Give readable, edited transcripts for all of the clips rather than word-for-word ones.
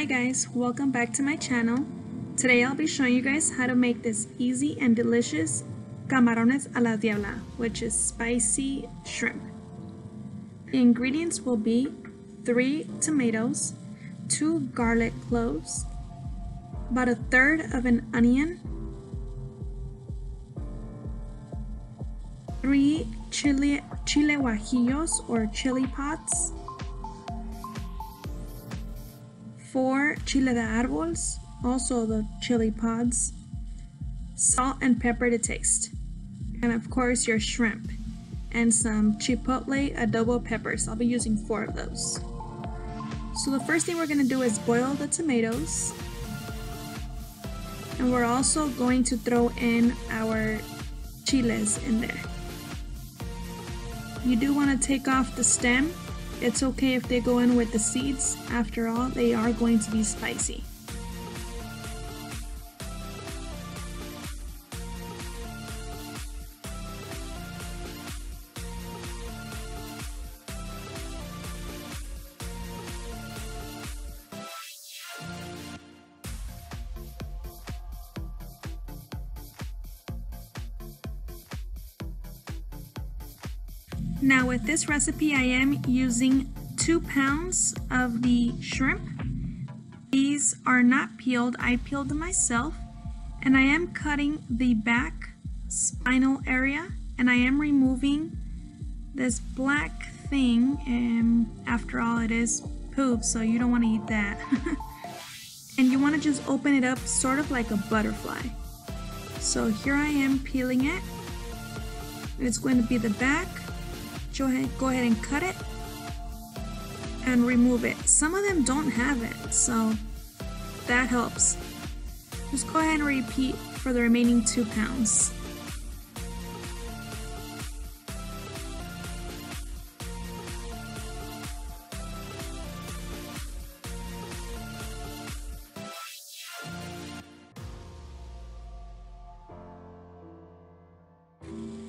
Hi guys, welcome back to my channel. Today I'll be showing you guys how to make this easy and delicious Camarones a la Diabla, which is spicy shrimp. The ingredients will be 3 tomatoes, 2 garlic cloves, about 1/3 of an onion, 3 chile guajillos or chili pods, 4 chile de árboles, also the chili pods, salt and pepper to taste, and of course your shrimp, and some chipotle adobo peppers. I'll be using 4 of those. So the first thing we're going to do is boil the tomatoes, and we're also going to throw in our chiles in there. You do want to take off the stem. It's okay if they go in with the seeds. After all, they are going to be spicy. Now with this recipe I am using 2 pounds of the shrimp. These are not peeled, I peeled them myself, and I am cutting the back spinal area, and I am removing this black thing, and after all it is poop, so you don't want to eat that. And you want to just open it up sort of like a butterfly. So here I am peeling it. It's going to be the back. Go ahead and cut it and remove it. Some of them don't have it, so that helps. Just go ahead and repeat for the remaining 2 pounds.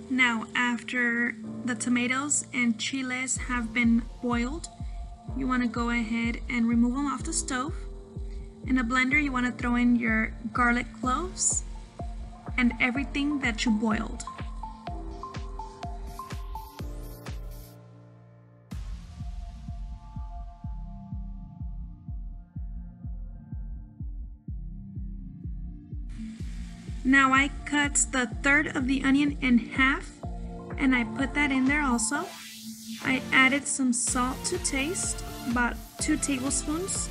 Now, after the tomatoes and chiles have been boiled, you want to go ahead and remove them off the stove. In a blender, you want to throw in your garlic cloves and everything that you boiled. Now I cut the 1/3 of the onion in half, and I put that in there also. I added some salt to taste, about 2 tablespoons,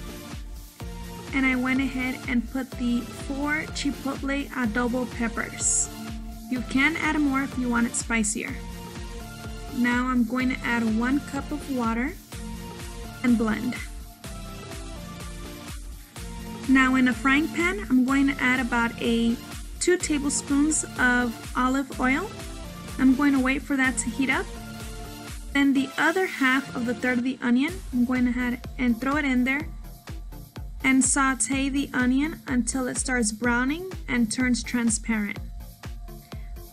and I went ahead and put the 4 chipotle adobo peppers. You can add more if you want it spicier. Now I'm going to add 1 cup of water and blend. Now in a frying pan, I'm going to add about 2 tablespoons of olive oil. I'm going to wait for that to heat up. Then the other half of the 1/3 of the onion, I'm going to add and throw it in there and saute the onion until it starts browning and turns transparent.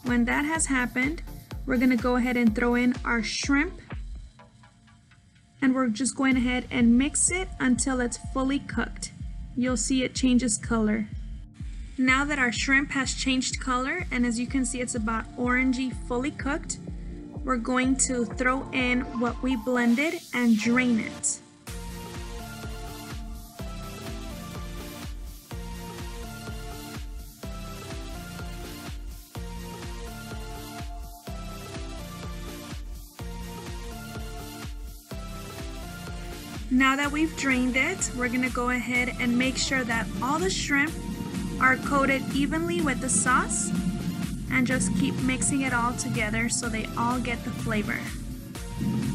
When that has happened, we're going to go ahead and throw in our shrimp, and we're just going ahead and mix it until it's fully cooked. You'll see it changes color. Now that our shrimp has changed color, and as you can see it's about orangey, fully cooked, we're going to throw in what we blended and drain it. Now that we've drained it, we're going to go ahead and make sure that all the shrimp are coated evenly with the sauce, and just keep mixing it all together so they all get the flavor.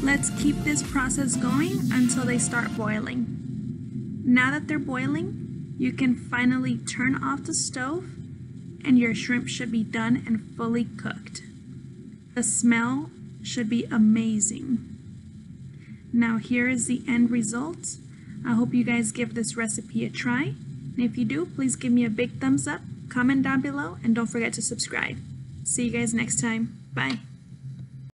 Let's keep this process going until they start boiling. Now that they're boiling, you can finally turn off the stove, and your shrimp should be done and fully cooked. The smell should be amazing. Now here is the end result. I hope you guys give this recipe a try. And if you do, please give me a big thumbs up, comment down below, and don't forget to subscribe. See you guys next time. Bye.